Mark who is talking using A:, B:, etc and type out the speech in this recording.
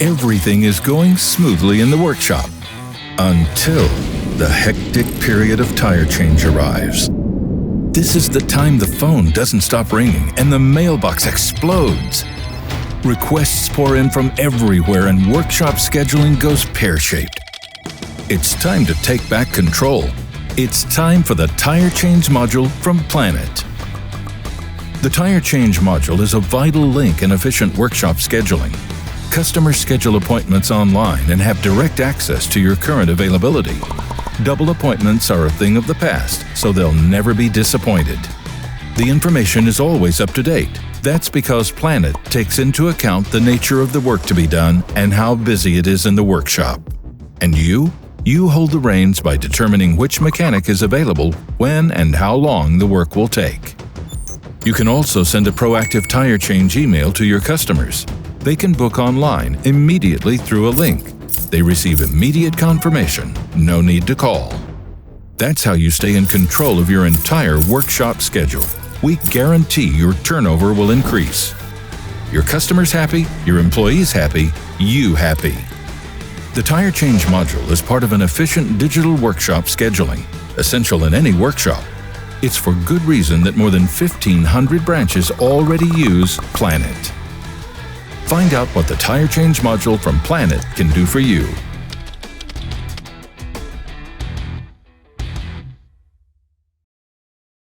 A: everything is going smoothly in the workshop. Until the hectic period of tire change arrives. This is the time the phone doesn't stop ringing and the mailbox explodes. Requests pour in from everywhere and workshop scheduling goes pear-shaped. It's time to take back control. It's time for the Tire Change module from Planet. The Tire Change module is a vital link in efficient workshop scheduling. Customers schedule appointments online and have direct access to your current availability. Double appointments are a thing of the past, so they'll never be disappointed. The information is always up to date. That's because Planet takes into account the nature of the work to be done and how busy it is in the workshop. And you hold the reins by determining which mechanic is available, when and how long the work will take. You can also send a proactive tire change email to your customers. They can book online immediately through a link. They receive immediate confirmation, no need to call. That's how you stay in control of your entire workshop schedule. We guarantee your turnover will increase. Your customers happy, your employees happy, you happy. The Tire Change module is part of an efficient digital workshop scheduling, essential in any workshop. It's for good reason that more than 1,500 branches already use Planet. Find out what the Tire Change module from Planet can do for you.